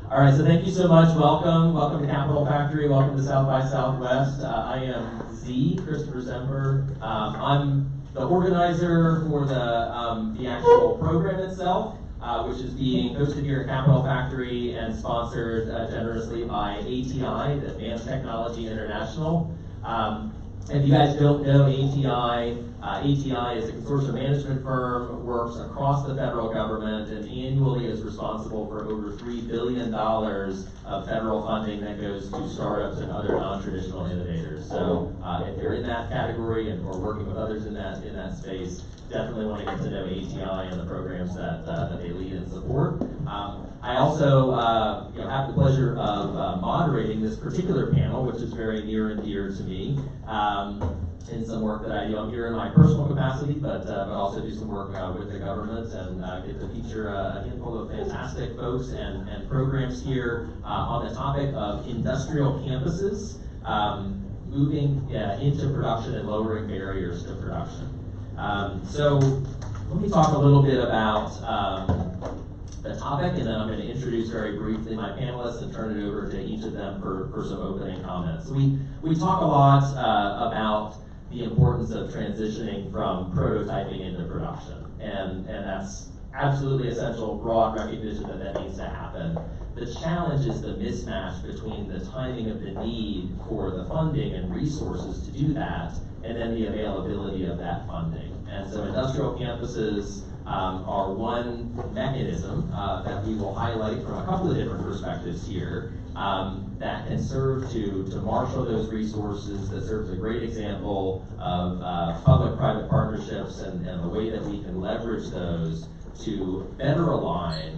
All right, so thank you so much. Welcome to Capital Factory. Welcome to South by Southwest. I am Christopher Zember. I'm the organizer for the actual program itself, which is being hosted here at Capital Factory and sponsored generously by ATI, the Advanced Technology International. If you guys don't know ATI, ATI is a consortium management firm, works across the federal government, and annually is responsible for over $3 billion of federal funding that goes to startups and other non-traditional innovators. So if you're in that category or working with others in that space, definitely want to get to know ATI and the programs that they lead and support. I also have the pleasure of moderating this particular panel, which is very near and dear to me, in some work that I do here in my personal capacity, but also do some work with the government and get to feature a handful of fantastic folks and programs here on the topic of industrial campuses, moving into production and lowering barriers to production. So let me talk a little bit about the topic, and then I'm going to introduce very briefly my panelists and turn it over to each of them for some opening comments. We talk a lot about the importance of transitioning from prototyping into production, and that's absolutely essential, broad recognition that needs to happen. The challenge is the mismatch between the timing of the need for the funding and resources to do that, and then the availability of that funding. And so industrial campuses are one mechanism that we will highlight from a couple of different perspectives here that can serve to marshal those resources, that serves a great example of public-private partnerships and the way that we can leverage those to better align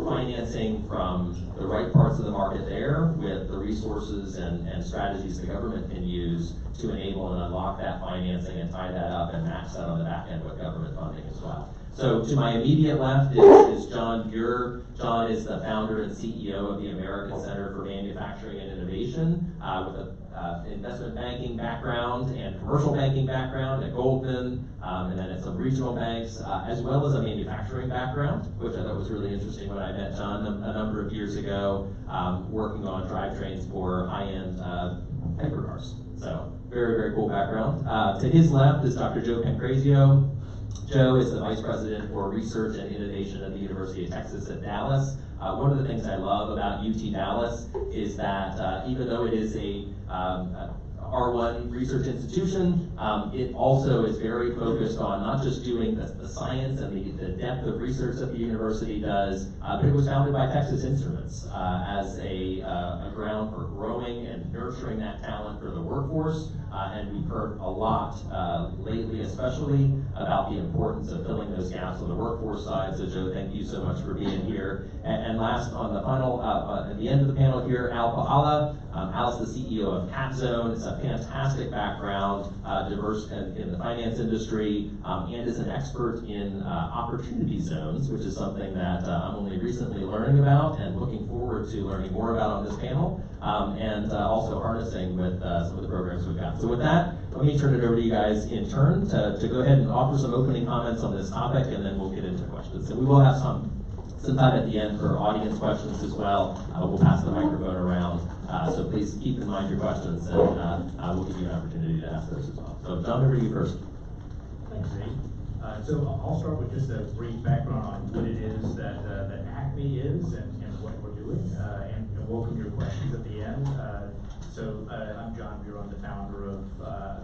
financing from the right parts of the market there with the resources and strategies the government can use to enable and unlock that financing and tie that up and match that on the back end with government funding as well. So to my immediate left is John Buer. John is the founder and CEO of the American Center for Manufacturing and Innovation with an investment banking background and commercial banking background at Goldman, and then at some regional banks, as well as a manufacturing background, which I thought was really interesting when I met John a number of years ago, working on drivetrains for high-end hypercars. So very, very cool background. To his left is Dr. Joe Pancrazio. Joe is the Vice President for Research and Innovation at the University of Texas at Dallas. One of the things I love about UT Dallas is that even though it is a R1 research institution, it also is very focused on not just doing the science and the depth of research that the university does, but it was founded by Texas Instruments as a ground for growing and nurturing that talent for the workforce. And we've heard a lot lately, especially about the importance of filling those gaps on the workforce side. So Joe, thank you so much for being here. And last on the final, at the end of the panel here, Al Pahala. Al's the CEO of CapZone. It's a fantastic background, diverse in the finance industry, and is an expert in opportunity zones, which is something that I'm only recently learning about and looking forward to learning more about on this panel, and also harnessing with some of the programs we've got. So with that, let me turn it over to you guys in turn to go ahead and offer some opening comments on this topic, and then we'll get into questions. And we will have some time at the end for audience questions as well. We'll pass the microphone around, so please keep in mind your questions, and we'll give you an opportunity to ask those as well. So John, over to you first. Thanks, Dave. So I'll start with just a brief background on what it is that ACME is and what we're doing, and welcome your questions at the end. So I'm John Buer, I'm the founder of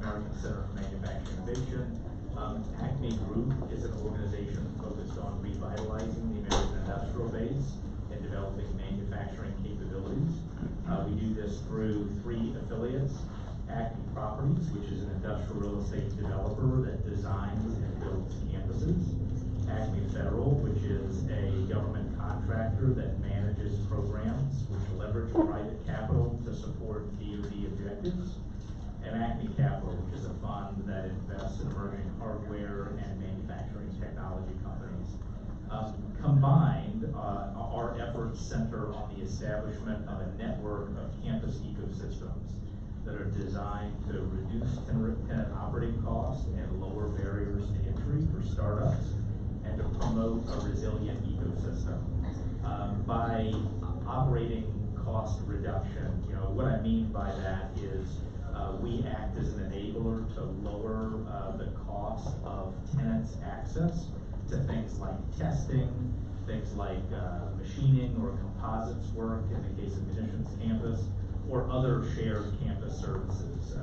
American Center for Manufacturing Innovation. ACME Group is an organization focused on revitalizing the American industrial base and developing manufacturing capabilities. We do this through 3 affiliates: ACME Properties, which is an industrial real estate developer that designs and builds campuses; ACME Federal, which is a government contractor that manages programs which leverage private capital to support DoD objectives; and ACME Capital, which is a fund that invests in emerging hardware and manufacturing technology companies. Combined, our efforts center on the establishment of a network of campus ecosystems that are designed to reduce tenant operating costs and lower barriers to entry for startups, and to promote a resilient ecosystem. By operating cost reduction. What I mean by that is we act as an enabler to lower the cost of tenants' access to things like testing, things like machining or composites work in the case of Munitions Campus, or other shared campus services.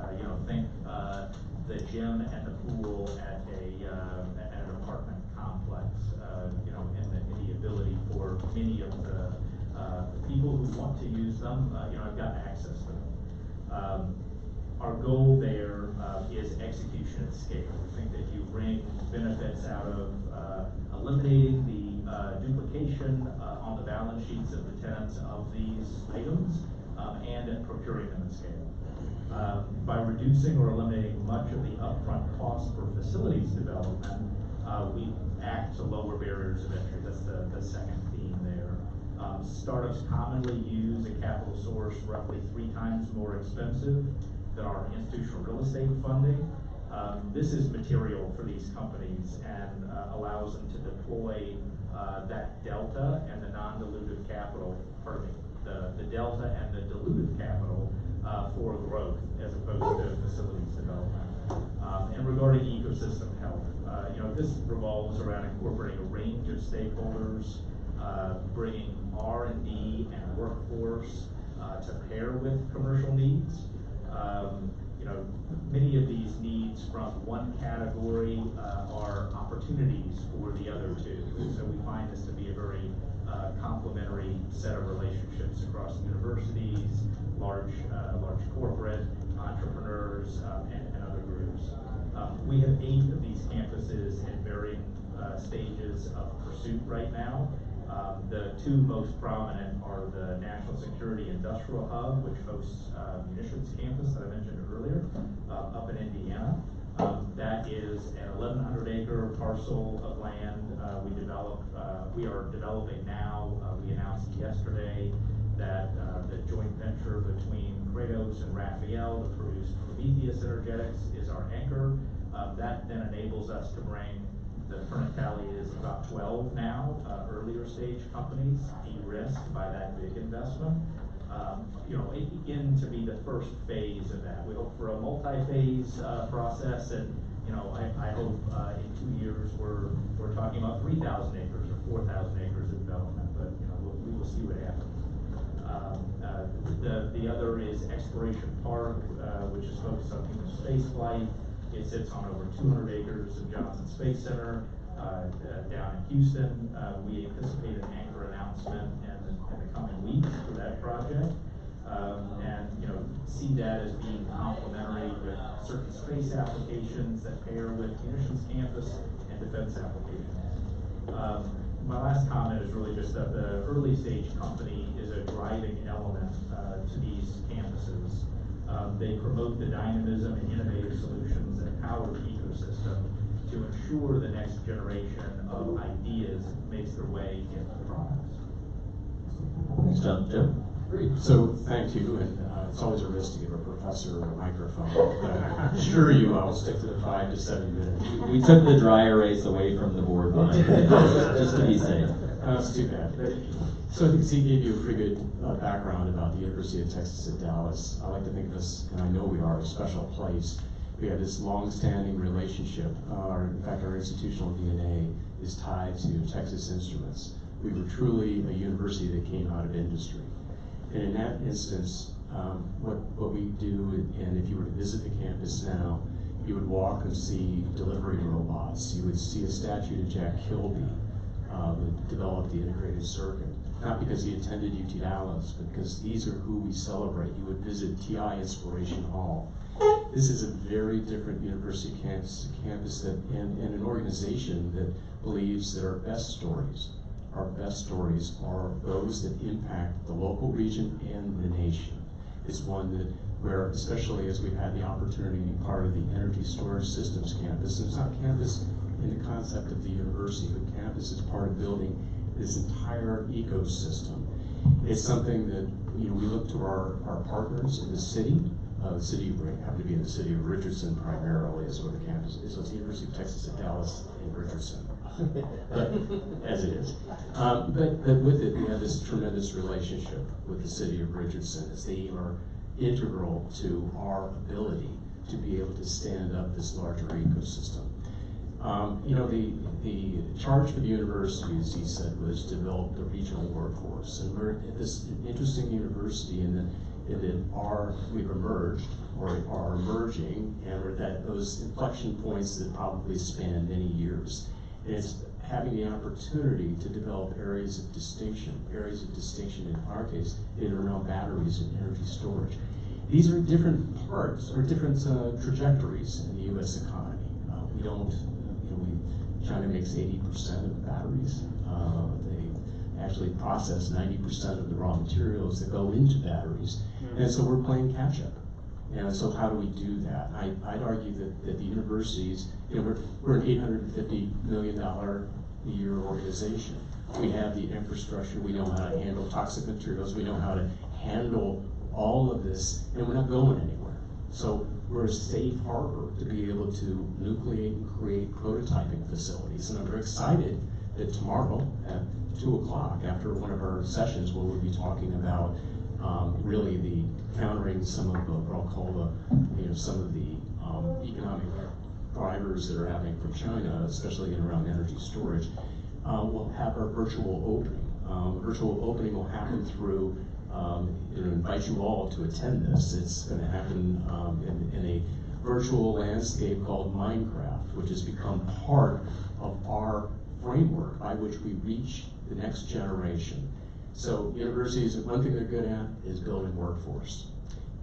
Think the gym and the pool at an apartment complex. And the ability for many of the people who want to use them, I've got access to them. Our goal there is execution at scale. We think that you bring benefits out of eliminating the duplication on the balance sheets of the tenants of these items and at procuring them at scale. By reducing or eliminating much of the upfront cost for facilities development, we act to lower barriers of entry. That's the second theme there. Startups commonly use a capital source roughly 3 times more expensive than our institutional real estate funding. This is material for these companies and allows them to deploy that delta and the non-dilutive capital, the delta and the dilutive capital for growth as opposed to facilities development. And regarding ecosystem health, this revolves around incorporating a range of stakeholders, bringing R&D and workforce to pair with commercial needs. Many of these needs from one category are opportunities for the other two. So we find this to be a very complementary set of relationships across universities, large corporate entrepreneurs, and other groups. We have 8 of these campuses in varying stages of pursuit right now. The 2 most prominent are the National Security Industrial Hub, which hosts Munitions Campus that I mentioned earlier, up in Indiana. That is an 1,100-acre parcel of land we are developing now. We announced yesterday that the joint venture between Kratos and Raphael to produce Prometheus Energetics is our anchor. That then enables us to bring, the current tally is about 12 now, earlier stage companies de-risked by that big investment. It begin to be the first phase of that. We hope for a multi-phase process, and I hope in 2 years we're talking about 3,000 acres or 4,000 acres of development, but we will see what happens. The other is Exploration Park, which is focused on human space flight. It sits on over 200 acres of Johnson Space Center down in Houston. We anticipate an anchor announcement in the coming weeks for that project, and see that as being complementary with certain space applications that pair with Munitions Campus and defense applications. My last comment is really just that the early stage company is a driving element to these campuses. They promote the dynamism and innovative solutions that power the ecosystem to ensure the next generation of ideas makes their way into products. Thanks, John. Jim? Great. So thank you, and it's always a risk to give a professor a microphone, but I assure you I will stick to the 5 to 7 minutes. We took the dry erase away from the board behind it, just to be safe. That's too bad. So I think Steve gave you a pretty good background about the University of Texas at Dallas. I like to think of this, and I know we are, a special place. We have this long-standing relationship. In fact, our institutional DNA is tied to Texas Instruments. We were truly a university that came out of industry. And in that instance, what we do, and if you were to visit the campus now, you would walk and see delivery robots. You would see a statue to Jack Kilby, that developed the integrated circuit. Not because he attended UT Dallas, but because these are who we celebrate. You would visit TI Inspiration Hall. This is a very different university campus and an organization that believes that our best stories are those that impact the local region and the nation. It's one that where, especially as we've had the opportunity to be part of the Energy Storage Systems campus, and it's not campus in the concept of the university, but campus is part of building this entire ecosystem. It's something that we look to our partners in the city. The city happen to be in the city of Richardson primarily is where the campus is. So it's the University of Texas at Dallas in Richardson. but, as it is. But with it, we have this tremendous relationship with the city of Richardson, as they are integral to our ability to be able to stand up this larger ecosystem. You know, the charge for the university, as he said, was to develop the regional workforce. And we're at this interesting university in that we've emerged, or are emerging, and we're at those inflection points that probably span many years. And it's having the opportunity to develop areas of distinction in our case, in and around batteries and energy storage. These are different parts, or different trajectories in the U.S. economy. We don't, China makes 80% of the batteries. They actually process 90% of the raw materials that go into batteries. And so we're playing catch up. And so how do we do that? I'd argue that the universities, we're an $850 million a year organization. We have the infrastructure, we know how to handle toxic materials, we know how to handle all of this, and we're not going anywhere. So we're a safe harbor to be able to nucleate and create prototyping facilities. And I'm very excited that tomorrow at 2 o'clock, after one of our sessions, where we'll be talking about really the countering some of what I'll call some of the economic drivers that are happening from China, especially in around energy storage. We'll have our virtual opening. Virtual opening will happen through, invite you all to attend this. It's going to happen in a virtual landscape called Minecraft, which has become part of our framework by which we reach the next generation. So universities, one thing they're good at is building workforce.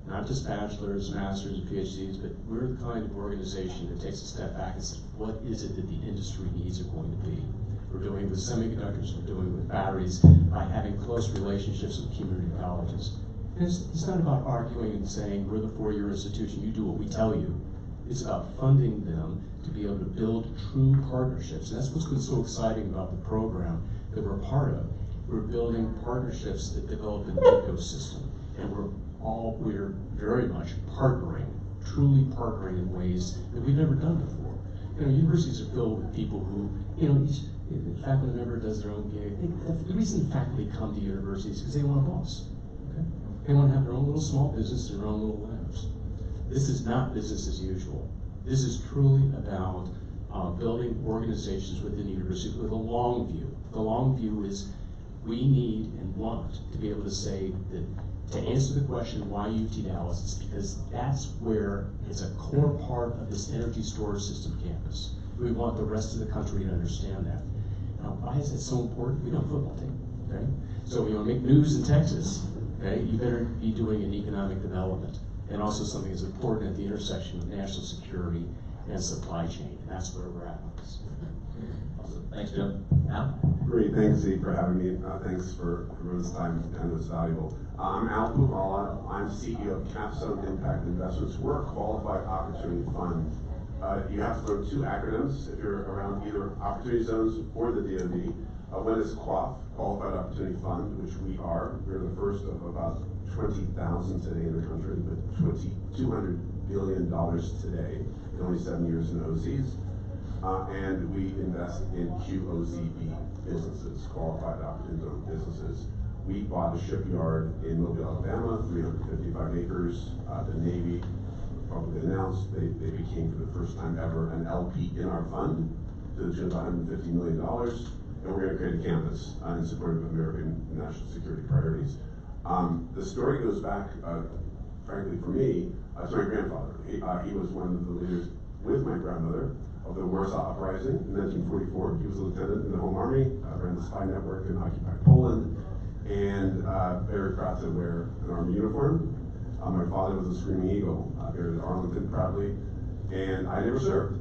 Not just bachelor's, master's, and PhDs, but we're the kind of organization that takes a step back and says, what is it that the industry needs are going to be? We're doing with semiconductors, we're doing with batteries, by having close relationships with community colleges. And it's not about arguing and saying, we're the four-year institution, you do what we tell you. It's about funding them to be able to build true partnerships. And that's what's been so exciting about the program that we're part of. We're building partnerships that develop an ecosystem. And we're very much partnering, truly partnering in ways that we've never done before. Universities are filled with people who, the faculty member does their own gig. The reason faculty come to universities is because they want a boss. Okay? They want to have their own little small business and their own little labs. This is not business as usual. This is truly about building organizations within universities with a long view. The long view is we need and want to be able to say that to answer the question why UT Dallas, it's because that's where it's a core part of this energy storage system campus. We want the rest of the country to understand that. Now, why is that so important? We don't have a football team, okay? So we want to make news in Texas, okay? You better be doing an economic development, and also something that's important at the intersection of national security and supply chain. And that's where we're at with this. Awesome. Thanks, Jim. Al? Great, thanks, Steve, for having me. Thanks for this time, and it's valuable. I'm Al Puvala. I'm CEO of Capstone Impact Investments. We're a qualified opportunity fund. You have to learn two acronyms if you're around either Opportunity Zones or the DoD. One is QOF, Qualified Opportunity Fund, which we are. We're the first of about 20,000 today in the country, but $200 billion today in only 7 years in OZs. And we invest in QOZB businesses, Qualified Opportunity Zone businesses. We bought a shipyard in Mobile, Alabama, 355 acres. The Navy publicly announced they became for the first time ever an LP in our fund to the tune of $150 million. And we're going to create a campus in support of American national security priorities. The story goes back, frankly for me, to my grandfather. He was one of the leaders with my grandmother of the Warsaw Uprising in 1944. He was a lieutenant in the Home Army, ran the spy network in occupied Poland, and very proud to wear an Army uniform. My father was a Screaming Eagle, buried at Arlington proudly, and I never served,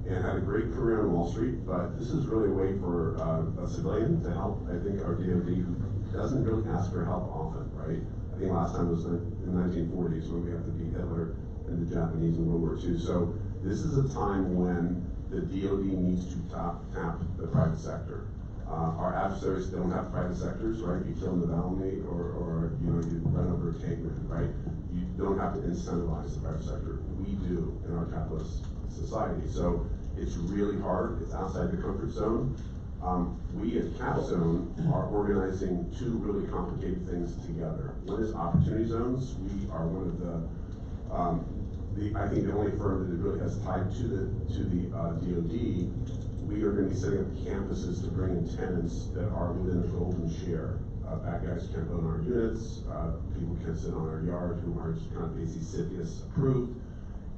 and had a great career on Wall Street, but this is really a way for a civilian to help, I think, our DoD, who doesn't really ask for help often, right? I think last time was in the 1940s when we had to beat Hitler and the Japanese in World War II. So this is a time when the DoD needs to tap the private sector. Our adversaries don't have private sectors, right? You kill Navalny or you run over a tank, right? You don't have to incentivize the private sector. We do in our capitalist society. So It's really hard, it's outside the comfort zone. We at Capstone are organizing two really complicated things together. One is opportunity zones. We are one of I think the only firm that it really has tied to the DoD. We are going to be setting up campuses to bring in tenants that are within a golden share. Bad guys can't own our units, people can't sit on our yard who are kind of basically CFIUS approved.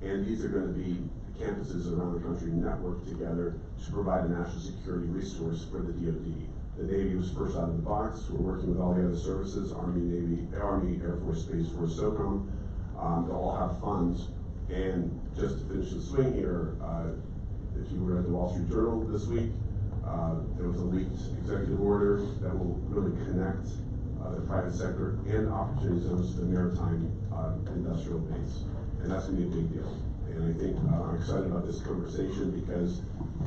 And these are going to be campuses around the country networked together to provide a national security resource for the DoD. The Navy was first out of the box. We're working with all the other services, Army, Navy, Army, Air Force, Space Force, SOCOM. They'll all have funds. And just to finish the swing here, if you read the Wall Street Journal this week, there was a leaked executive order that will really connect the private sector and opportunity zones to the maritime industrial base. And that's going to be a big deal. And I think I'm excited about this conversation because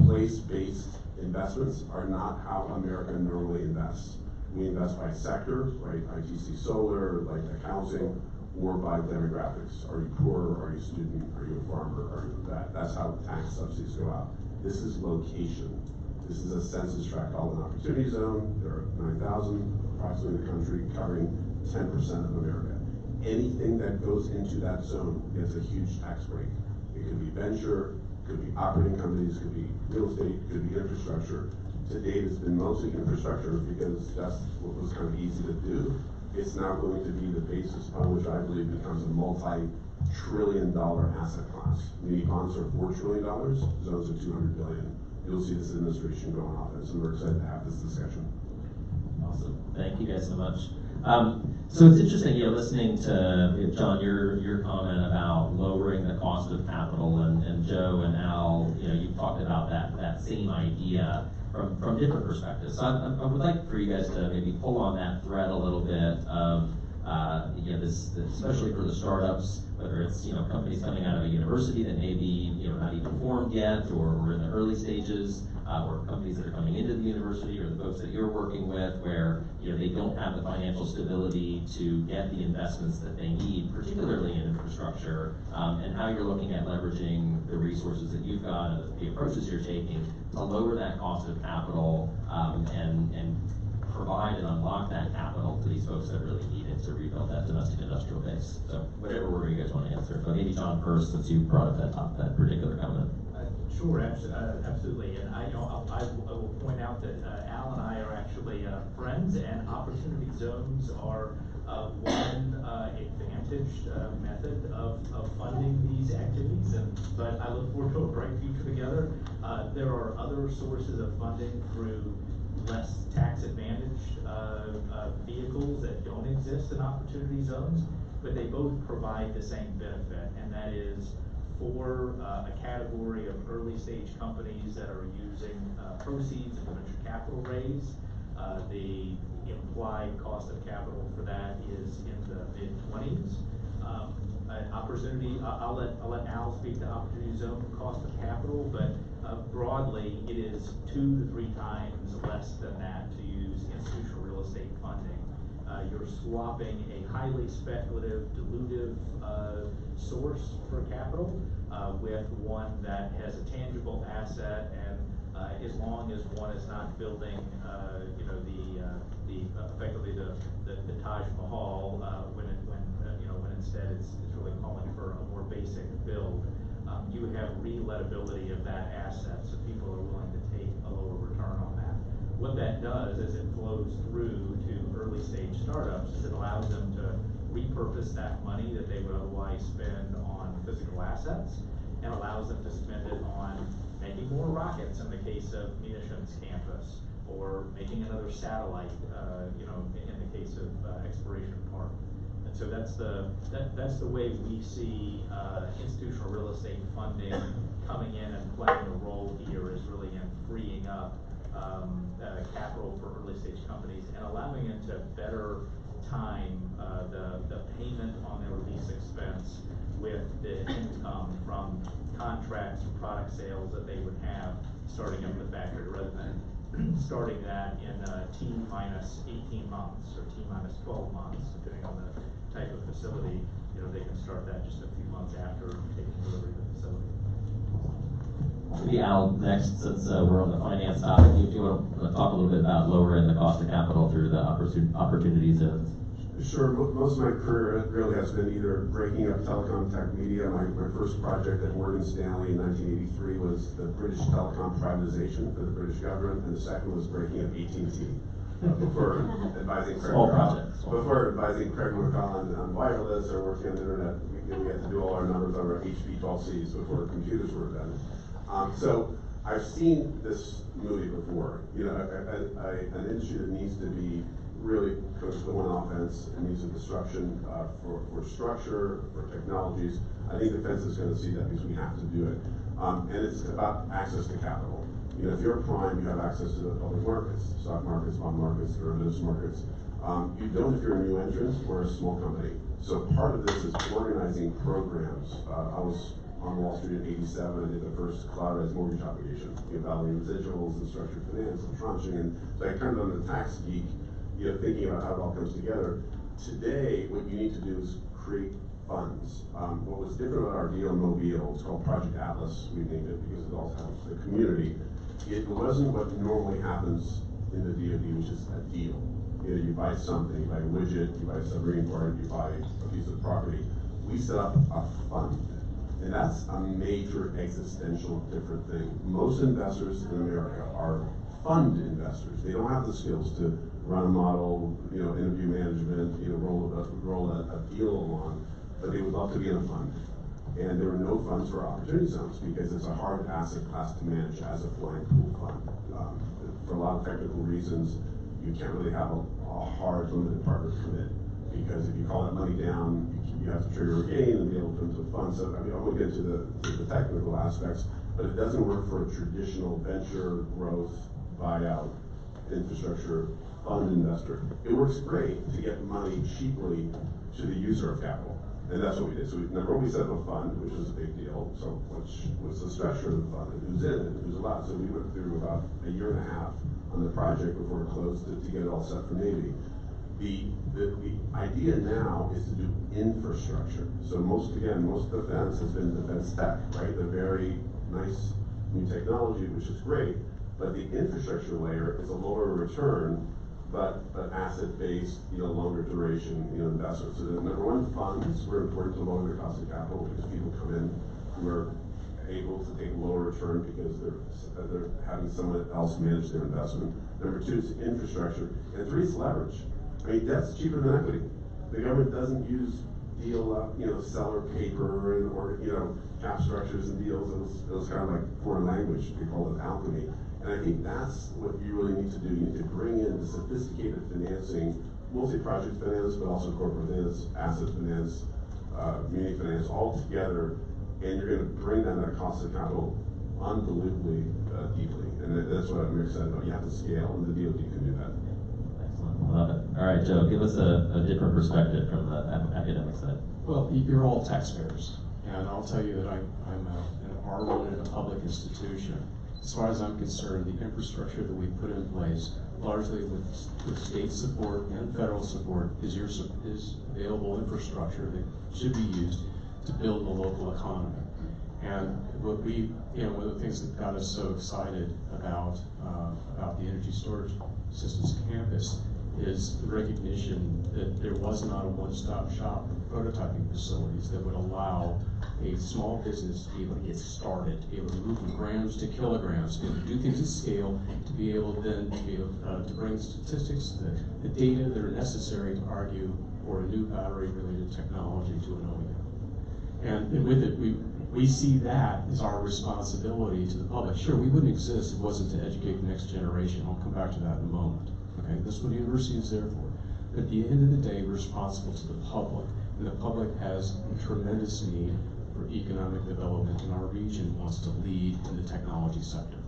place-based investments are not how America normally invests. We invest by sector, right? ITC solar, like housing, or by demographics. Are you poor? Are you a student? Are you a farmer? Are you that? That's how tax subsidies go out. This is location. This is a census tract called an opportunity zone. There are 9,000 approximately in the country, covering 10% of America. Anything that goes into that zone gets a huge tax break. It could be venture, it could be operating companies, it could be real estate, it could be infrastructure. To date, it's been mostly infrastructure because that's what was kind of easy to do. It's now going to be the basis upon which I believe becomes a multi-trillion-dollar asset class. Muni bonds are $4 trillion, zones are $200 billion. You'll see this administration going off this, and we're excited to have this discussion. Awesome. Thank you guys so much. So it's interesting, listening to John, your comment about lowering the cost of capital, and Joe and Al, you've talked about that same idea from different perspectives. So I would like for you guys to maybe pull on that thread a little bit of this, especially for the startups, whether it's companies coming out of a university that maybe not even formed yet, or we're in the early stages, or companies that are coming into the university, or the folks that you're working with, where they don't have the financial stability to get the investments that they need, particularly in infrastructure, and how you're looking at leveraging the resources that you've got and the approaches you're taking to lower that cost of capital and provide and unlock that capital to these folks that really need it to rebuild that domestic industrial base. So whatever order you guys want to answer. But maybe John first, since you brought up that particular comment. Sure, absolutely. And I will point out that Al and I are actually friends, and opportunity zones are one advantaged method of funding these activities. But I look forward to a bright future together. There are other sources of funding through less tax-advantaged vehicles that don't exist in opportunity zones, but they both provide the same benefit, and that is for a category of early-stage companies that are using proceeds of venture capital raise. The implied cost of capital for that is in the mid-20s. Opportunity, I'll let Al speak to opportunity zone cost of capital, but broadly, it is 2 to 3 times less than that to use institutional real estate funding. You're swapping a highly speculative, dilutive source for capital with one that has a tangible asset, and as long as one is not building, effectively the Taj Mahal, when instead it's really calling for a more basic build, you have reletability of that asset, so people are willing to take a lower return on that. What that does is it flows through to early stage startups. It allows them to repurpose that money that they would otherwise spend on physical assets, and allows them to spend it on making more rockets in the case of munitions campus, or making another satellite, in the case of exploration park. And so that's the way we see institutional real estate funding coming in and playing a role here, is really in freeing up capital for early stage companies and allowing it to better time the payment on their lease expense with the income from contracts or product sales that they would have starting up the factory, rather than starting that in T-minus 18 months or T-minus 12 months, depending on the type of facility. They can start that just a few months after taking delivery of the facility. Maybe Al next, since we're on the finance topic, if you want to talk a little bit about lowering the cost of capital through the opportunity zones. Sure, most of my career really has been either breaking up telecom tech media. My first project at Morgan Stanley in 1983 was the British telecom privatization for the British government, and the second was breaking up AT&T. Before advising Craig McCall on wireless or working on the internet, we had to do all our numbers over HP 12Cs before the computers were done. So I've seen this movie before. You know, an industry that needs to be really coached on offense and needs a disruption for structure, for technologies. I think defense is going to see that because we have to do it. And it's about access to capital. You know, if you're a prime, you have access to the public markets, stock markets, bond markets, derivatives markets. You don't if you're a new entrant or a small company. So part of this is organizing programs. I was on Wall Street in '87. I did the first collateralized mortgage obligation, valuing residuals and structured finance and tranching. And so I kind of on the tax geek, thinking about how it all comes together. Today, what you need to do is create funds. What was different about our deal in Mobile, it's called Project Atlas, we named it because it also helps the community. It wasn't what normally happens in the DoD, which is a deal. You buy something, you buy a widget, you buy a submarine part, you buy a piece of property. We set up a fund, and that's a major existential different thing. Most investors in America are fund investors. They don't have the skills to run a model, interview management, roll a deal along, but they would love to be in a fund. And there were no funds for opportunity zones because it's a hard asset class to manage as a blind pool fund. For a lot of technical reasons, you can't really have a hard limited partner commit because if you call that money down, you have to trigger a gain and be able to put into a fund. So I won't get into the technical aspects, but it doesn't work for a traditional venture growth buyout infrastructure fund investor. It works great to get money cheaply to the user of capital. And that's what we did. So number one, we set up a fund, which was a big deal. So what's the structure of the fund and who's in it and who's allowed? So we went through about a year and a half on the project before it closed to get it all set for Navy. The idea now is to do infrastructure. So most defense has been defense tech, right? The very nice new technology, which is great, but the infrastructure layer is a lower return, but asset-based, longer duration, investments. So the number one, funds were important to lower the cost of capital because people come in who are able to take a lower return because they're having someone else manage their investment. Number two is infrastructure, and three is leverage. I mean, debt's cheaper than equity. The government doesn't use seller paper or cap structures and deals. It was kind of like foreign language. We call it alchemy. And I think that's what you really need to do. You need to bring in the sophisticated financing, mostly project finance, but also corporate finance, asset finance, community finance, all together, and you're going to bring down that cost of capital unbelievably deeply. And that's what I'm excited about. You have to scale, and the DoD can do that. Excellent, love it. All right, Joe, give us a different perspective from the academic side. Well, you're all taxpayers, and I'll tell you that I'm an R1 in a public institution. As far as I'm concerned, the infrastructure that we put in place, largely with state support and federal support, is available infrastructure that should be used to build the local economy. And what one of the things that got us so excited about the energy storage systems campus is the recognition that there was not a one-stop shop of prototyping facilities that would allow a small business to be able to get started, to be able to move from grams to kilograms, to be able to do things at scale, to be able then to bring statistics, the data that are necessary to argue for a new battery-related technology to an OEM. And with it, we see that as our responsibility to the public. Sure, we wouldn't exist if it wasn't to educate the next generation. I'll come back to that in a moment. Okay, that's what the university is there for. But at the end of the day, we're responsible to the public, and the public has a tremendous need for economic development, and our region wants to lead in the technology sector.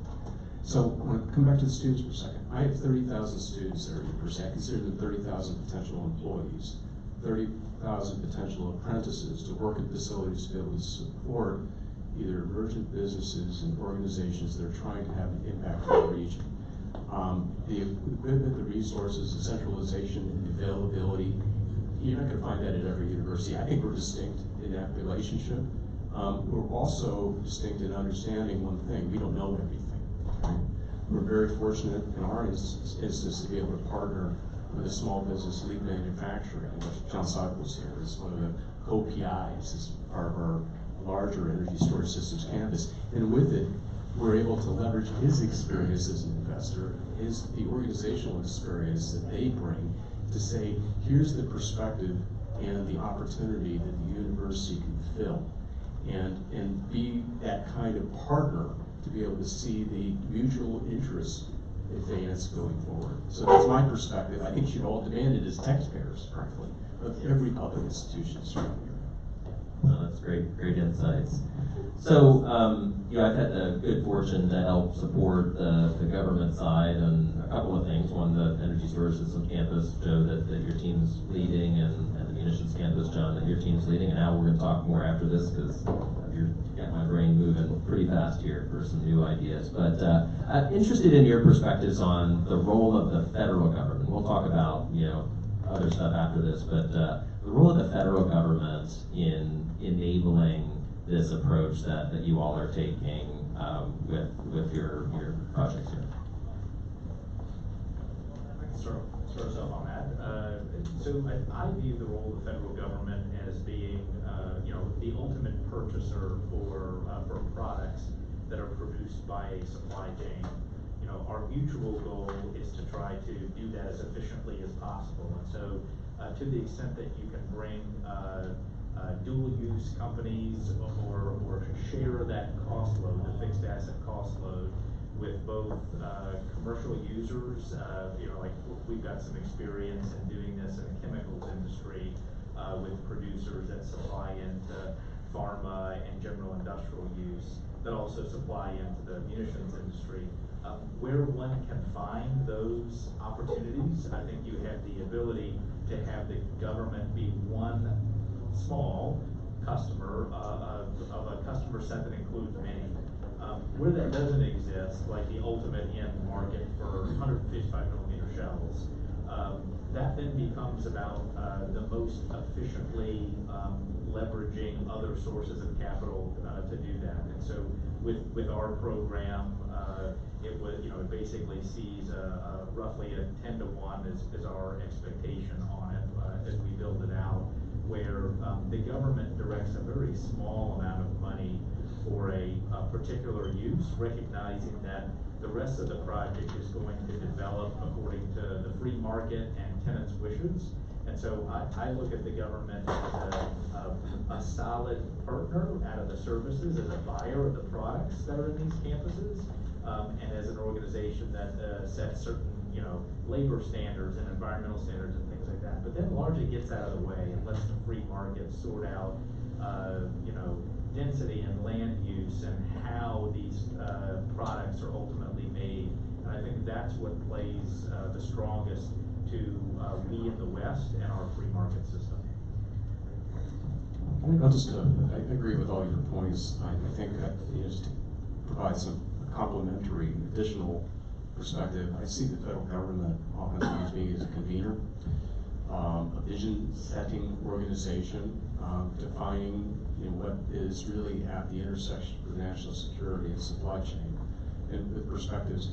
So I want to come back to the students for a second. I have 30,000 students there at the university. I consider them 30,000 potential employees, 30,000 potential apprentices to work in facilities to be able to support either emergent businesses and organizations that are trying to have an impact on the region. The equipment, the resources, the centralization, and the availability, you're not going to find that at every university. I think we're distinct in that relationship. We're also distinct in understanding one thing: we don't know everything. Okay? We're very fortunate in our instance to be able to partner with a small business lead manufacturing, which John Seibel's here is one of the co-PIs as part of our larger energy storage systems campus. And with it, we're able to leverage his experience as an investor, the organizational experience that they bring to say, here's the perspective and the opportunity that the university can fill, and be that kind of partner to be able to see the mutual interest advance going forward. So that's my perspective. I think you should all demand it as taxpayers, frankly, of every public institution surrounding here. No, that's great insights. So, I've had the good fortune to help support the government side on a couple of things. One, the Energy Storage Systems Campus, Joe, that your team's leading, and the Munitions Campus, John, that your team's leading. And now we're going to talk more after this because you've got my brain moving pretty fast here for some new ideas. But I'm interested in your perspectives on the role of the federal government. We'll talk about, other stuff after this, but the role of the federal government in enabling this approach that you all are taking with your projects here. I can start us off on that. So I view the role of the federal government as being, the ultimate purchaser for products that are produced by a supply chain. Our mutual goal is to try to do that as efficiently as possible. And so, to the extent that you can bring dual-use companies or share that cost load, the fixed asset cost load, with both commercial users, like we've got some experience in doing this in the chemicals industry with producers that supply into pharma and general industrial use, that also supply into the munitions industry. Where one can find those opportunities, I think you have the ability to have the government be one small customer of a customer set that includes many. Where that doesn't exist, like the ultimate end market for 155 millimeter shells, that then becomes about the most efficiently leveraging other sources of capital to do that. And so with our program, it basically sees roughly a 10-to-1 is our expectation on it as we build it out, where the government directs a very small amount of money for a particular use, recognizing that the rest of the project is going to develop according to the free market and tenants' wishes. And so I look at the government as a solid partner out of the services, as a buyer of the products that are in these campuses, and as an organization that sets certain labor standards and environmental standards and things like that. But then largely gets out of the way and lets the free market sort out density and land use and how these products are ultimately made. And I think that's what plays the strongest to we in the West and our free market system. I'll just, I agree with all your points. I think that just to provide some complementary additional perspective, I see the federal government oftentimes being as a convener, a vision-setting organization, defining what is really at the intersection of national security and supply chain, and with perspectives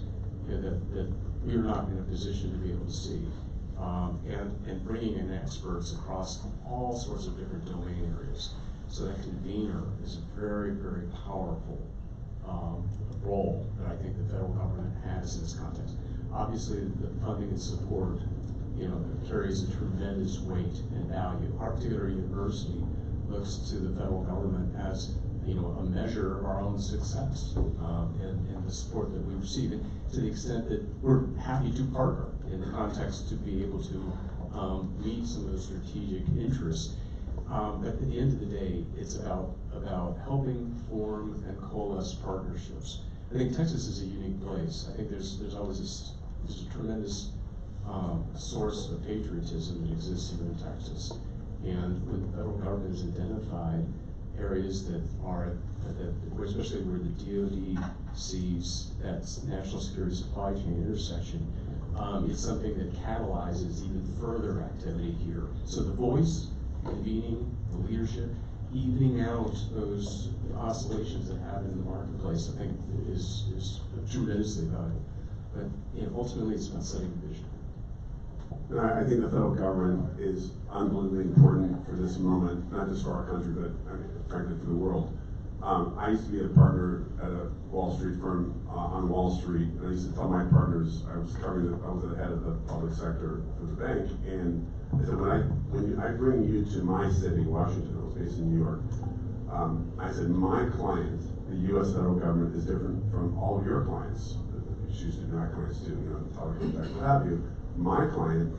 that we are not in a position to be able to see, and bringing in experts across all sorts of different domain areas. So that convener is a very, very powerful role that I think the federal government has in this context. Obviously, the funding and support, carries a tremendous weight and value. Our particular university looks to the federal government as, a measure of our own success and the support that we receive. And to the extent that we're happy to partner in the context to be able to meet some of those strategic interests. But at the end of the day, it's about helping form and coalesce partnerships. I think Texas is a unique place. I think there's always there's a tremendous source of patriotism that exists here in Texas. And when the federal government has identified areas that are, especially where the DoD sees that national security supply chain intersection, it's something that catalyzes even further activity here. So the voice, convening, the leadership, evening out those oscillations that happen in the marketplace, I think is tremendously valuable. But ultimately, it's about setting a vision. And I think the federal government is unbelievably important for this moment, not just for our country, but frankly for the world. I used to be a partner at a Wall Street firm on Wall Street, and I used to tell my partners I was the head of the public sector for the bank, and I said when I bring you to my city, Washington, I was based in New York. I said my client, the U.S. federal government, is different from all of your clients. Excuse me, my clients too, telecom tech, what have you. My client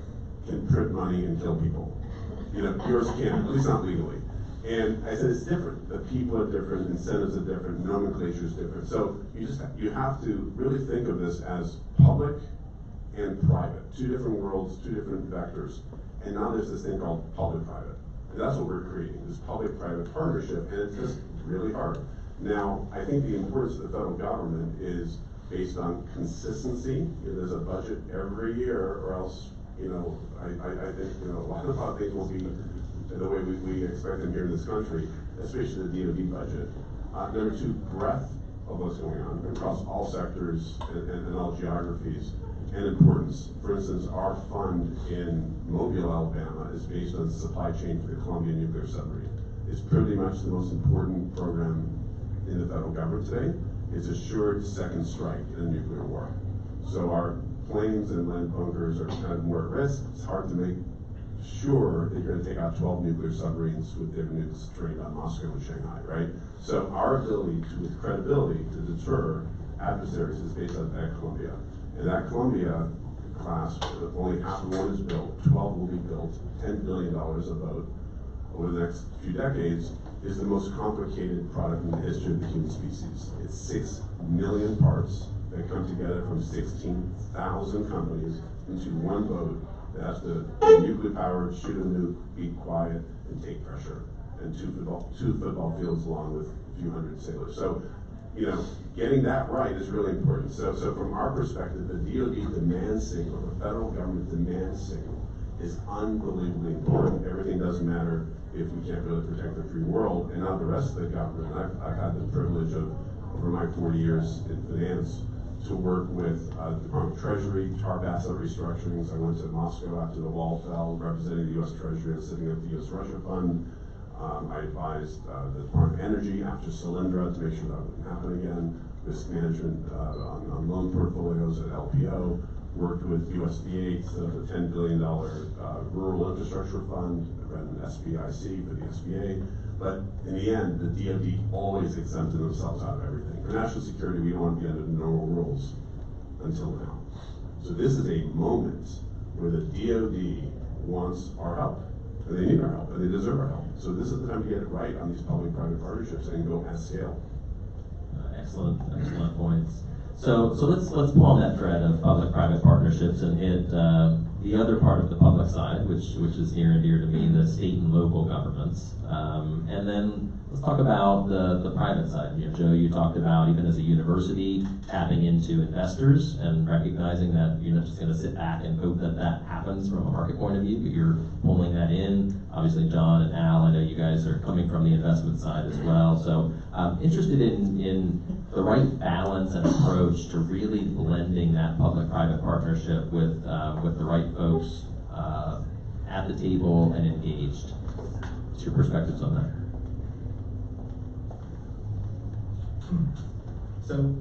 can print money and kill people. Yours can't, at least not legally. And I said it's different. The people are different, incentives are different, nomenclature is different. So you have to really think of this as public and private, two different worlds, two different vectors. And now there's this thing called public-private. And that's what we're creating, this public-private partnership, and it's just really hard. Now, I think the importance of the federal government is based on consistency. There's a budget every year, or else, I think, a lot of things will be the way we expect them here in this country, especially the DoD budget. Number two, breadth of what's going on across all sectors and all geographies, and importance. For instance, our fund in Mobile, Alabama is based on the supply chain for the Columbia nuclear submarine. It's pretty much the most important program in the federal government today. It's assured second strike in a nuclear war. So our planes and land bunkers are kind of more at risk. It's hard to make sure that you're going to take out 12 nuclear submarines with their nukes trained on Moscow and Shanghai, right? So our ability with credibility to deter adversaries is based on that Columbia. And that Columbia class, only half of one is built, 12 will be built, $10 billion a boat over the next few decades, is the most complicated product in the history of the human species. It's 6 million parts that come together from 16,000 companies into one boat that has to be nuclear powered, shoot a nuke, be quiet, and take pressure. And two football fields long with a few hundred sailors. So, getting that right is really important. So from our perspective, the DoD demand signal, the federal government demand signal, is unbelievably important. Everything doesn't matter if we can't really protect the free world. And now the rest of the government, I've had the privilege of, over my 40 years in finance, to work with the Department of Treasury, TARP asset restructurings. I went to Moscow after the wall fell, representing the U.S. Treasury and setting up the U.S. Russia Fund. I advised the Department of Energy after Solyndra to make sure that wouldn't happen again. Risk management on loan portfolios at LPO. Worked with USDA to set up a $10 billion rural infrastructure fund. I ran an SBIC for the SBA. But in the end, the DoD always exempted themselves out of everything. For national security, we don't want to be under the normal rules until now. So this is a moment where the DoD wants our help. And they need our help, and they deserve our help. So this is the time to get it right on these public-private partnerships and go at scale. Excellent points. So let's pull on that thread of public-private partnerships and hit the other part of the public side, which is near and dear to me, the state and local governments. And then let's talk about the private side. Joe, you talked about, even as a university, tapping into investors and recognizing that you're not just going to sit back and hope that that happens from a market point of view, but you're pulling that in. Obviously, John and Al, I know you guys are coming from the investment side as well. So interested in the right balance and approach to really blending that public-private partnership with the right folks at the table and engaged. What's your perspectives on that? So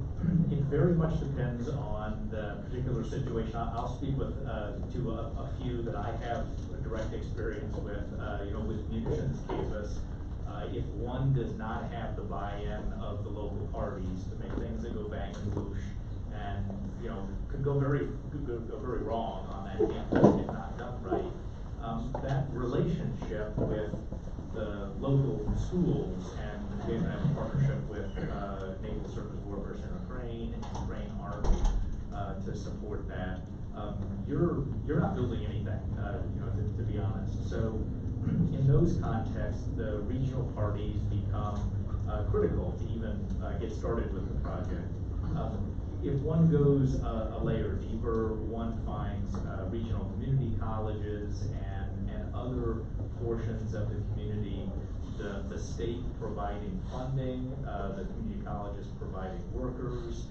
it very much depends on the particular situation. I'll speak to a few that I have a direct experience with. With munitions campus, if one does not have the buy-in of the local parties to make things that go bang and whoosh, and could go very wrong on that campus if not done right. That relationship with the local schools, and we have a partnership with Naval Surface Warfare Center Crane and Crane Army to support that. You're not building anything, to be honest. So in those contexts, the regional parties become critical to even get started with the project. If one goes a layer deeper, one finds regional community colleges and other portions of the community the state providing funding, the community colleges providing workers.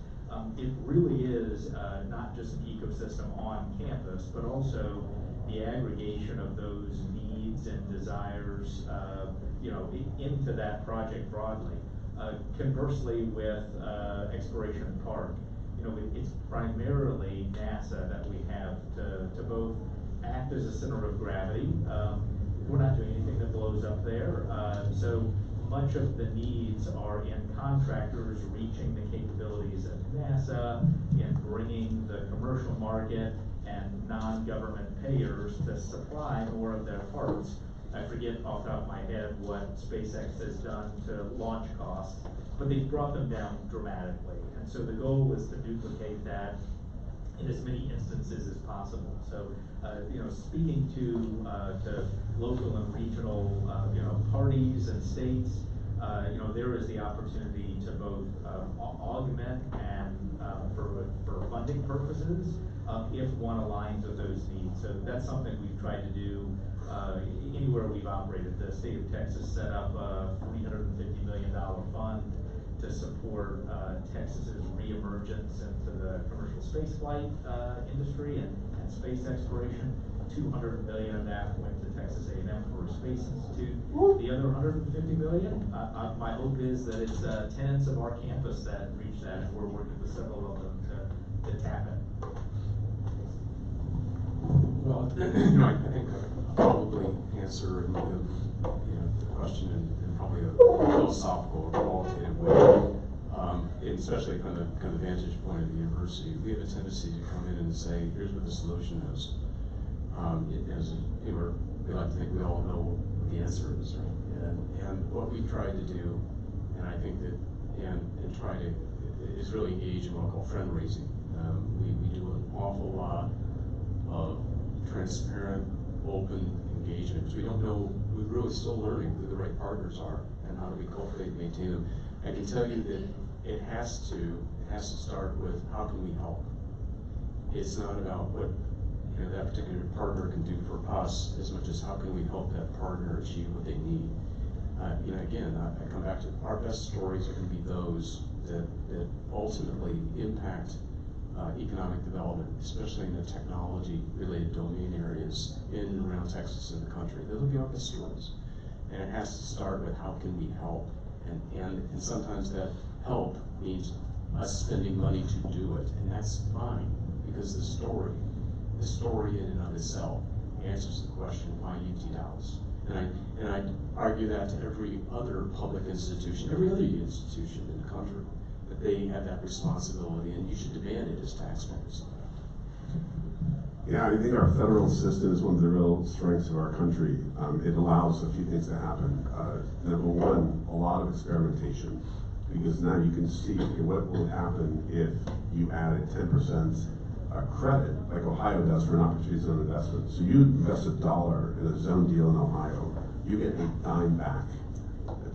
It really is not just an ecosystem on campus, but also the aggregation of those needs and desires, into that project broadly. Conversely, with Exploration Park, it's primarily NASA that we have to both act as a center of gravity. We're not doing anything that blows up there, so much of the needs are in contractors reaching the capabilities of NASA, in bringing the commercial market and non-government payers to supply more of their parts. I forget off the top of my head what SpaceX has done to launch costs, but they've brought them down dramatically. And so the goal is to duplicate that in as many instances as possible. So, speaking to local and regional, parties and states, there is the opportunity to both augment and for funding purposes, if one aligns with those needs. So that's something we've tried to do anywhere we've operated. The state of Texas set up a $350 million fund to support Texas's reemergence into the commercial space flight industry and space exploration. 200 million of that went to Texas A&M for a Space Institute. The other 150 million, my hope is that it's tenants of our campus that reach that, and we're working with several of them to tap it. Well, I think I'll probably answer the question in probably a philosophical or qualitative way. And especially from the kind of vantage point of the university, we have a tendency to come in and say, here's what the solution is. We like to think we all know what the answer is, right? And what we've tried to do, and I think that, and try to, is really engage in what I call friend raising. We do an awful lot of transparent, open engagement, because we don't know, we're really still learning who the right partners are and how do we cultivate and maintain them. I can tell you that it has to start with how can we help. It's not about what that particular partner can do for us as much as how can we help that partner achieve what they need. Again, I come back to our best stories are going to be those that ultimately impact economic development, especially in the technology-related domain areas in and around Texas and the country. Those will be our best stories. And it has to start with how can we help. And sometimes that help means us spending money to do it. And that's fine, because the story in and of itself answers the question, why UT Dallas? And I argue that to every other public institution, every other institution in the country, that they have that responsibility, and you should demand it as taxpayers. Yeah, I think our federal system is one of the real strengths of our country. It allows a few things to happen. Number one, a lot of experimentation, because now you can see what will happen if you added 10% credit, like Ohio does for an opportunity zone investment. So you invest $1 in a zone deal in Ohio, you get a dime back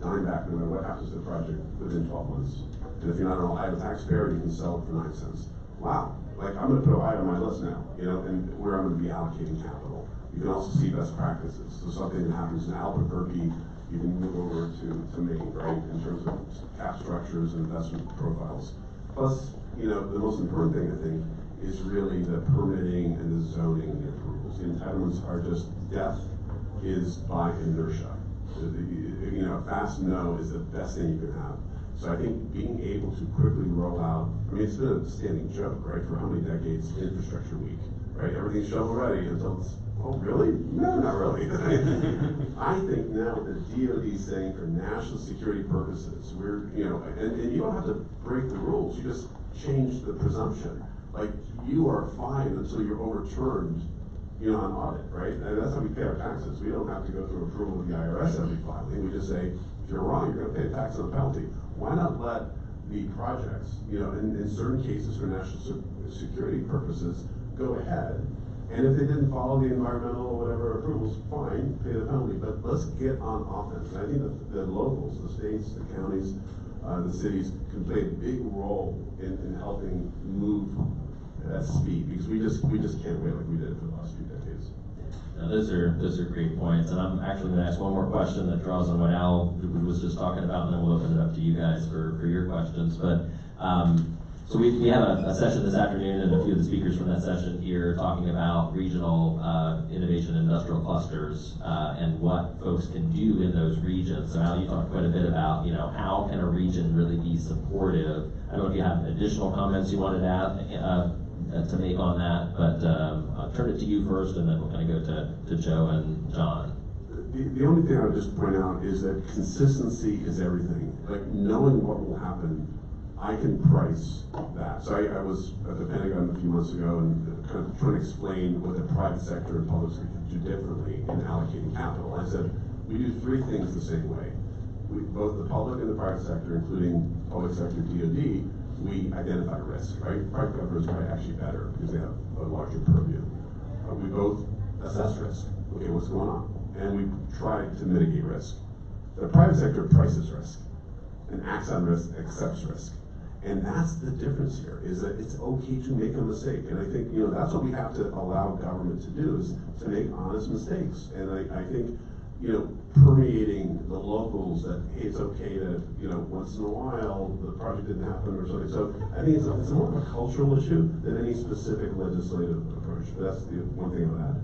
no matter what happens to the project within 12 months. And if you're not an Ohio taxpayer, you can sell it for 9 cents. Wow, like I'm going to put Ohio on my list now, and where I'm going to be allocating capital. You can also see best practices. So something that happens in Albuquerque, you can move over to Maine, right, in terms of cap structures and investment profiles. Plus, the most important thing I think is really the permitting and the zoning and the approvals. The entitlements are just, death is by inertia. A fast no is the best thing you can have. So I think being able to quickly roll out, it's been a standing joke, right, for how many decades, Infrastructure Week, right? Everything's shovel ready until it's, oh really? No, not really. I think now the DoD saying for national security purposes, and you don't have to break the rules, you just change the presumption. Like, you are fine until you're overturned, on audit, right? And that's how we pay our taxes. We don't have to go through approval of the IRS every filing. We just say, if you're wrong, you're going to pay a tax and a penalty. Why not let the projects, in certain cases for national security purposes, go ahead, and if they didn't follow the environmental or whatever approvals, fine, pay the penalty. But let's get on offense. And I think that the locals, the states, the counties, the cities can play a big role in helping move at speed, because we just can't wait like we did for the last few decades. Now, those are great points, and I'm actually going to ask one more question that draws on what Al was just talking about, and then we'll open it up to you guys for your questions. But so we have a session this afternoon, and a few of the speakers from that session here talking about regional innovation industrial clusters and what folks can do in those regions. So Al, you talked quite a bit about, how can a region really be supportive. I don't know if you have additional comments you wanted to add to make on that, but I'll turn it to you first, and then we'll kind of go to Joe and John. The only thing I would just point out is that consistency is everything. Like, knowing what will happen, I can price that. So I was at the Pentagon a few months ago and kind of trying to explain what the private sector and public sector do differently in allocating capital. I said, we do three things the same way. Both the public and the private sector, including public sector DoD, we identify risk, right? Private government is probably actually better because they have a larger purview. We both assess risk. Okay, what's going on? And we try to mitigate risk. The private sector prices risk and acts on risk, accepts risk. And that's the difference here, is that it's okay to make a mistake. And I think, that's what we have to allow government to do, is to make honest mistakes. And I think, permeating the locals that, hey, it's okay to, once in a while, the project didn't happen or something. So I think it's more of a cultural issue than any specific legislative approach. But that's the one thing I would add.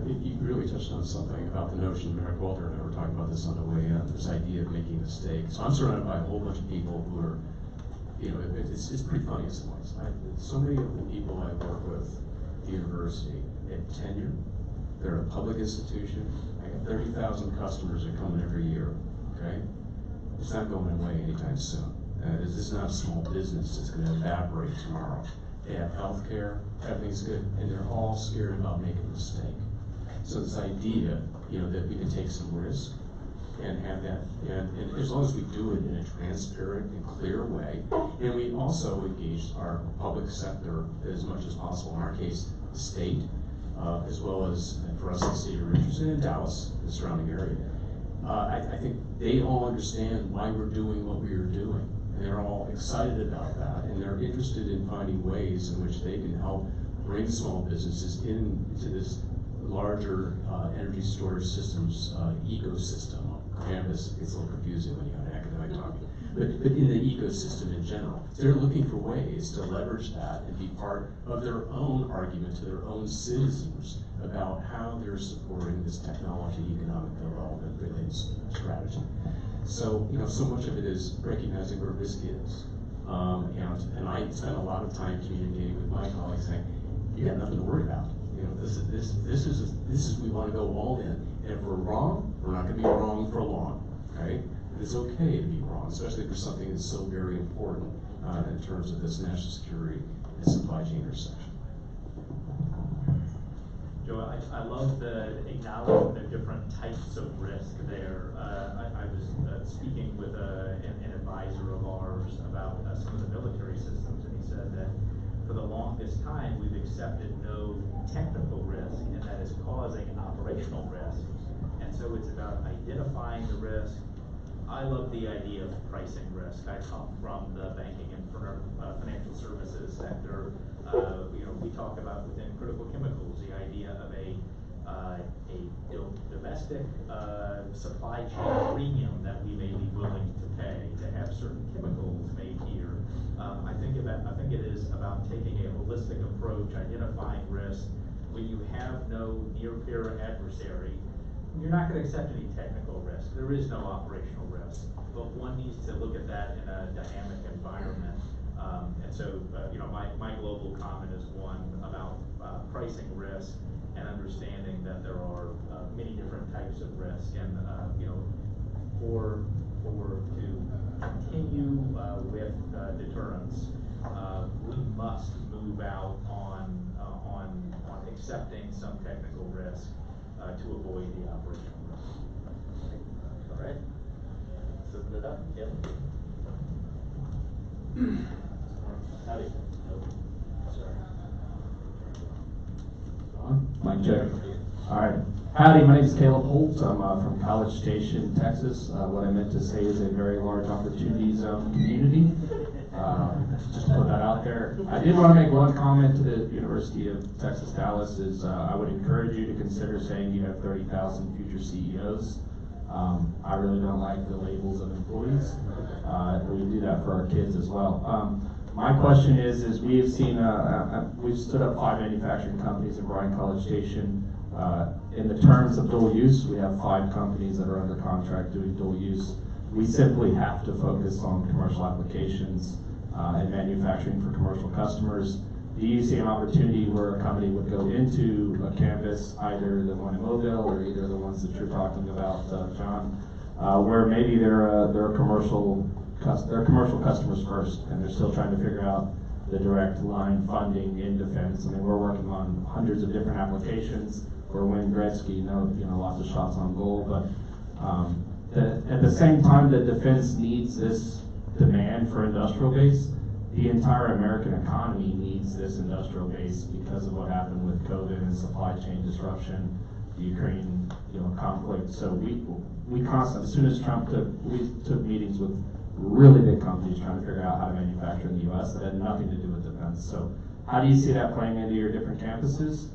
You really touched on something about the notion, Eric Walter and I were talking about this on the way in, this idea of making mistakes. So I'm surrounded by a whole bunch of people who are, it's pretty funny in some ways. So many of the people I work with at the university have tenure. They're a public institution. I got 30,000 customers that come in every year, okay? It's not going away anytime soon. This is not a small business that's going to evaporate tomorrow. They have health care, everything's good, and they're all scared about making a mistake. So this idea, that we can take some risk and have that, and as long as we do it in a transparent and clear way, and we also engage our public sector as much as possible. In our case, the state, as well as for us, the city of Richardson and Dallas, the surrounding area. I think they all understand why we're doing what we are doing, and they're all excited about that, and they're interested in finding ways in which they can help bring small businesses into this larger energy storage systems ecosystem. Campus gets a little confusing when you have an academic talking, but in the ecosystem in general, they're looking for ways to leverage that and be part of their own argument to their own citizens about how they're supporting this technology economic development related strategy. So, so much of it is recognizing where risk is. And I spend a lot of time communicating with my colleagues saying, you got nothing to worry about. This is we want to go all in. And if we're wrong, we're not going to be wrong for long, right? And it's okay to be wrong, especially for something that's so very important in terms of this national security and supply chain intersection. Joe, I love the acknowledging the different types of risk there. I was speaking with an advisor of ours about some of the military systems, and he said that for the longest time we've accepted no technical risk, and that is causing operational risk. And so it's about identifying the risk. I love the idea of pricing risk. I come from the banking and financial services sector. We talk about within critical chemicals the idea of a domestic supply chain premium that we may be willing to pay to have certain chemicals made here. I think it is about taking a holistic approach, identifying risk. When you have no near-peer adversary, you're not going to accept any technical risk. There is no operational risk, but one needs to look at that in a dynamic environment. And so, my global comment is one about pricing risk and understanding that there are many different types of risk, and to continue with deterrence, we must move out on accepting some technical risk to avoid the operational risk. All right. Open it up. Yep. Howdy. Mic check. All right. Howdy, my name is Caleb Holt. I'm from College Station, Texas. What I meant to say is a very large opportunity zone community. Just to put that out out there. I did want to make one comment to the University of Texas Dallas is I would encourage you to consider saying you have 30,000 future CEOs. I really don't like the labels of employees. We do that for our kids as well. My question is we have seen, we've stood up 5 manufacturing companies in Bryan College Station. In the terms of dual use, we have 5 companies that are under contract doing dual use. We simply have to focus on commercial applications and manufacturing for commercial customers. Do you see an opportunity where a company would go into a campus, either the one in Mobile or either the ones that you're talking about, John, where maybe they're commercial customers first, and they're still trying to figure out the direct line funding in defense? I mean, we're working on hundreds of different applications. We're Wayne Gretzky, lots of shots on goal, but at the same time that defense needs this demand for industrial base, the entire American economy needs this industrial base because of what happened with COVID and supply chain disruption, the Ukraine, conflict. So we constantly, as soon as we took meetings with really big companies trying to figure out how to manufacture in the U.S. that had nothing to do with defense. So how do you see that playing into your different campuses?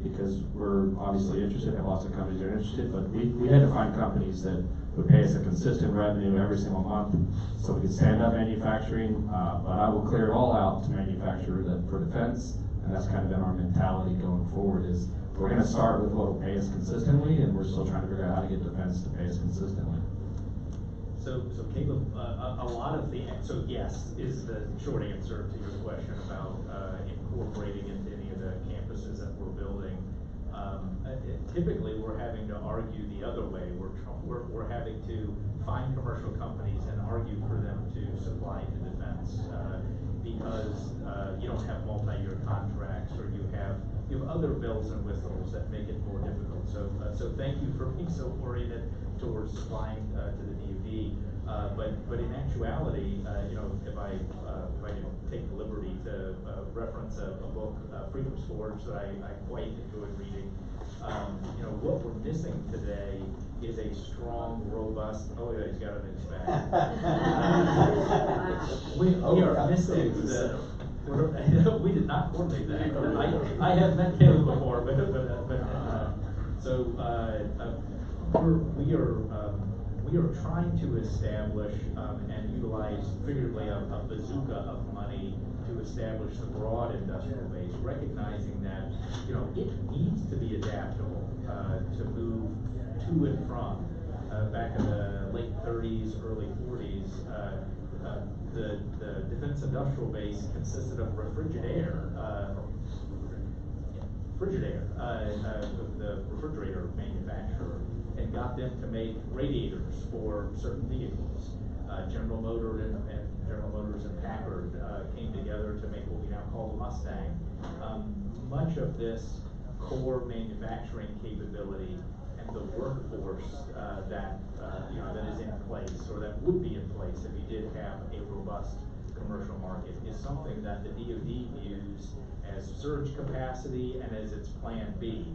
Because we're obviously interested, have lots of companies that are interested, but we had to find companies that would pay us a consistent revenue every single month so we could stand up manufacturing, but I will clear it all out to manufacture for defense, and that's kind of been our mentality going forward is we're going to start with what will pay us consistently, and we're still trying to figure out how to get defense to pay us consistently. So Caleb, a lot of so yes is the short answer to your question about incorporating into any of the campuses that we're building. Typically, we're having to argue the other way. We're having to find commercial companies and argue for them to supply to defense because you don't have multi-year contracts or you have other bells and whistles that make it more difficult. So thank you for being so oriented towards supplying to the DoD. But in actuality, if I can take the liberty to reference a book, Freedom's Forge, that I quite enjoyed reading. What we're missing today is a strong, robust. Oh yeah, he's got it in his bag. We are missing the. We did not coordinate that. I have met Caleb before, we are trying to establish and utilize figuratively a bazooka of money to establish the broad industrial base, recognizing that it needs to be adaptable to move to and from. Back in the late 30s, early 40s, the defense industrial base consisted of Frigidaire, the refrigerator manufacturer, and got them to make radiators for certain vehicles. General Motors and Packard came together to make what we now call the Mustang. Much of this core manufacturing capability and the workforce that is in place, or that would be in place if you did have a robust commercial market, is something that the DoD views as surge capacity and as its plan B.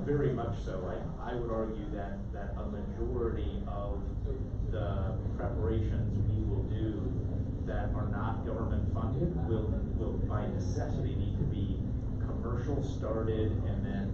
Very much so. I would argue that a majority of the preparations we will do that are not government funded will by necessity need to be commercial started and then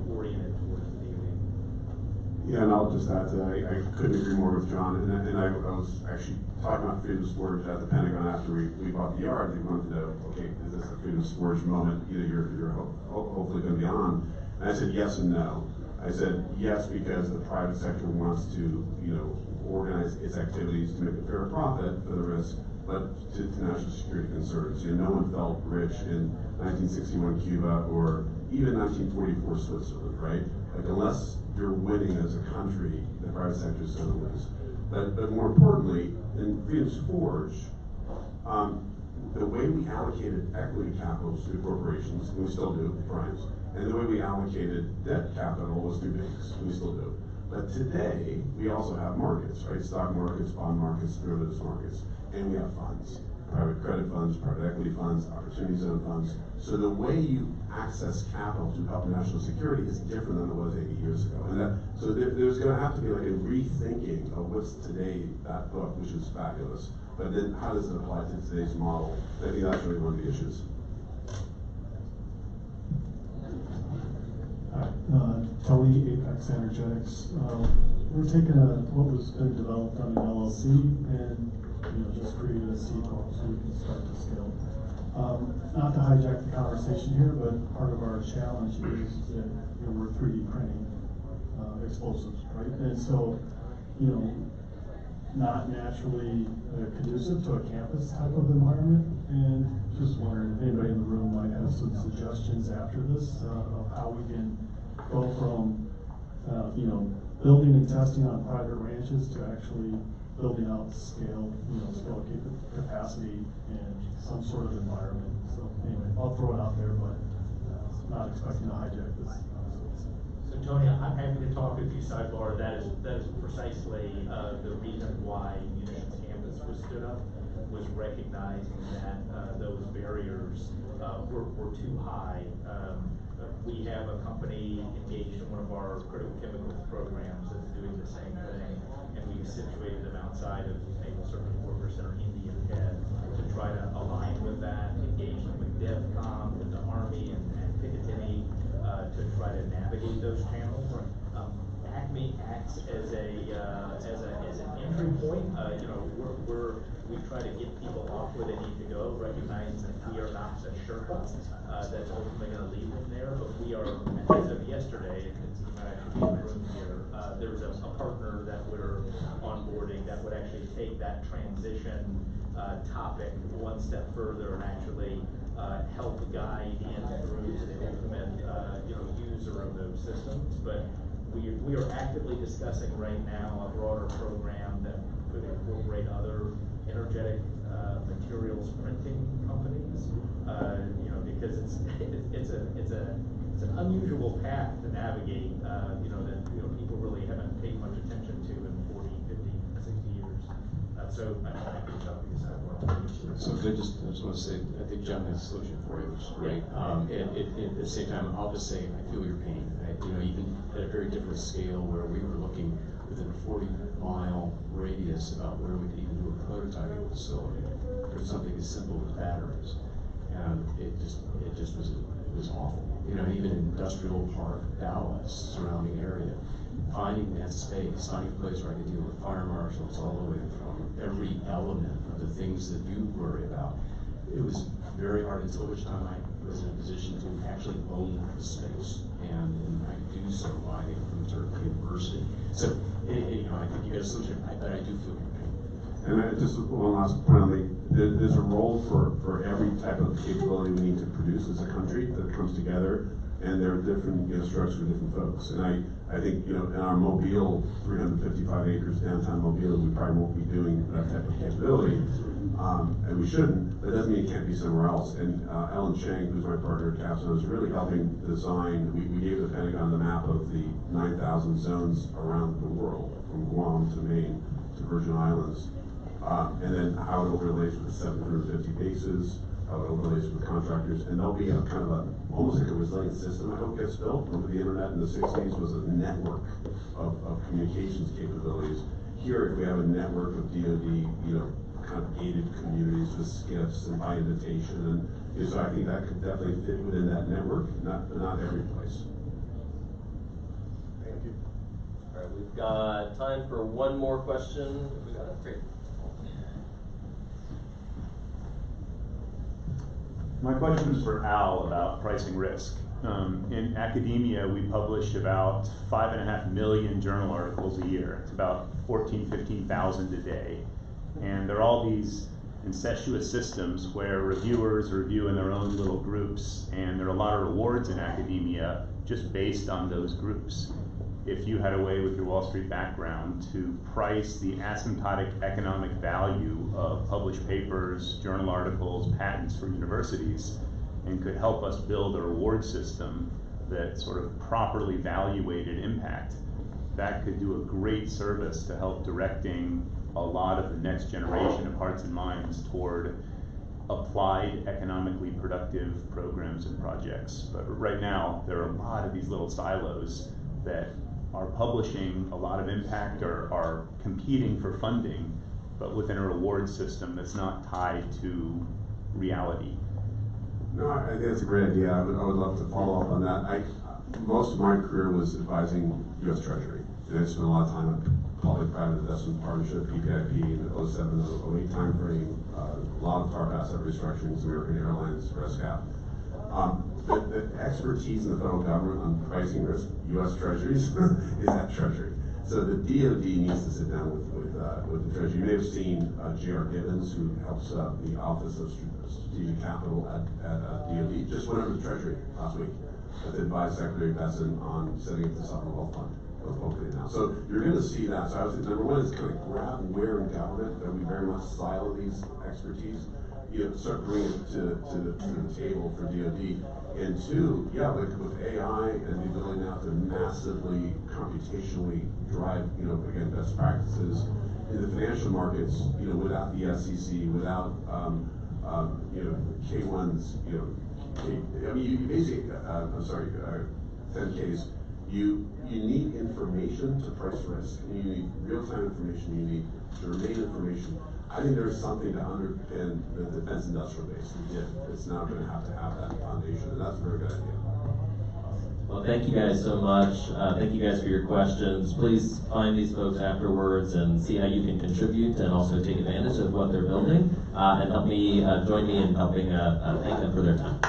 oriented towards the DoD. Yeah, and I'll just add to that, I couldn't agree more with John, and I was actually talking about Freedom's Forge at the Pentagon after we bought the yard. They wanted to know, okay, is this a Freedom's Forge moment? You're hopefully going to be on. And I said yes and no. I said yes because the private sector wants to, organize its activities to make a fair profit for the risk, but to national security concerns. No one felt rich in 1961 Cuba or even 1944 Switzerland, right? Like unless you're winning as a country, the private sector is going to lose. But more importantly, in Freedom's Forge, the way we allocated equity capital to corporations, and we still do, primes, and the way we allocated debt capital was through banks, we still do. But today, we also have markets, right? Stock markets, bond markets, derivatives markets, and we have funds. Private credit funds, private equity funds, opportunity zone funds. So the way you access capital to help national security is different than it was 80 years ago. And so there's going to have to be like a rethinking of what's today that book, which is fabulous, but then how does it apply to today's model? I think that's really one of the issues. Tony, Apex Energetics. We're taking what was been developed on an LLC and just created a C corp so we can start to scale. Not to hijack the conversation here, but part of our challenge is that we're 3D printing explosives, right? And so, not naturally conducive to a campus type of environment. And just wondering if anybody in the room might have some suggestions after this of how we can go from building and testing on private ranches to actually building out scale capacity and some sort of environment. So anyway, I'll throw it out there, but not expecting to hijack this. So Tony, I'm happy to talk with you sidebar. That is precisely the reason why Munitions Campus was stood up, was recognizing that those barriers were too high. We have a company engaged in one of our critical chemicals programs that's doing the same thing, and we've situated them outside of Maple Circuit Worker Center, Indian Head, to try to align with that, engage with DevCom, with the Army and Picatinny, to try to navigate those channels. ACME acts as an entry point. We try to get people off where they need to go, recognizing that we are not the Sherpa that's ultimately going to lead them there, but we are, as of yesterday, and it's actually in the room here, there's a partner that we're onboarding that would actually take that transition topic one step further and actually help guide in through to the ultimate user of those systems. But we are actively discussing right now a broader program that could incorporate other energetic materials printing companies, because it's an unusual path to navigate, that people really haven't paid much attention to in 40, 50, 60 years. So I'm happy to talk to you sidebar. So I just want to say, I think John has a solution for you, which is great. And at the same time, I'll just say, I feel your pain. Even at a very different scale where we were looking within a 40-mile radius about where we could even do a prototyping facility for something as simple as batteries. And it just was awful. Even industrial park, Dallas, surrounding area, finding that space, finding a place where I could deal with fire marshals all the way from every element of the things that you worry about. It was very hard until which time I was in a position to actually own the space, and I could do so by the university. So, I think you got a solution, but I do feel your pain. And just one last point on there's a role for every type of capability we need to produce as a country that comes together, and there are different strokes for different folks. And I think in our Mobile, 355 acres downtown Mobile, we probably won't be doing that type of capability, and we shouldn't. That doesn't mean it can't be somewhere else. And Ellen Chang, who's my partner at Capstone, is really helping design. We gave the Pentagon the map of the 9,000 zones around the world, from Guam to Maine to Virgin Islands. And then how it overlays with the 750 bases, how it overlays with contractors, and there'll be a kind of almost like a resilient system, I hope, gets built. Remember the internet in the 60s was a network of communications capabilities. Here, if we have a network of DoD, kind of gated communities with skiffs and by invitation, and so I think that could definitely fit within that network, not every place. Thank you. All right, we've got time for one more question. We got it. Great. My question is for Al about pricing risk. In academia, we publish about 5.5 million journal articles a year. It's about 15,000 a day. And there are all these incestuous systems where reviewers review in their own little groups, and there are a lot of rewards in academia just based on those groups. If you had a way with your Wall Street background to price the asymptotic economic value of published papers, journal articles, patents for universities, and could help us build a reward system that sort of properly evaluated impact, that could do a great service to help directing a lot of the next generation of hearts and minds toward applied, economically productive programs and projects. But right now, there are a lot of these little silos that are publishing a lot of impact or are competing for funding, but within a reward system that's not tied to reality. No, I think that's a great idea. I would love to follow up on that. Most of my career was advising U.S. Treasury. And I spent a lot of time at Public-Private Investment Partnership, PPIP, in the 07 to 08 timeframe. A lot of TARP asset restructurings, American Airlines, ResCap. The expertise in the federal government on pricing risk, U.S. Treasuries, is at Treasury. So the DoD needs to sit down with the Treasury. You may have seen J.R. Gibbons, who helps the Office of Strategic Capital at DoD, just went over to Treasury last week to advise Secretary Besson on setting up the sovereign wealth fund. Hopefully now. So you're going to see that. So I would say number one is kind of grab where in government that we very much silo these expertise. Start bringing it to the table for DoD. And two, yeah, with AI and the ability now to massively computationally drive, again, best practices in the financial markets, without the SEC, without, K1s, you basically, 10Ks, you need information to price risk, and you need real-time information, you need germane information. I think there's something to underpin the defense industrial base. It's not going to have that foundation, and that's a very good idea. Well, thank you guys so much. Thank you guys for your questions. Please find these folks afterwards and see how you can contribute and also take advantage of what they're building, and help me join me in helping thank them for their time.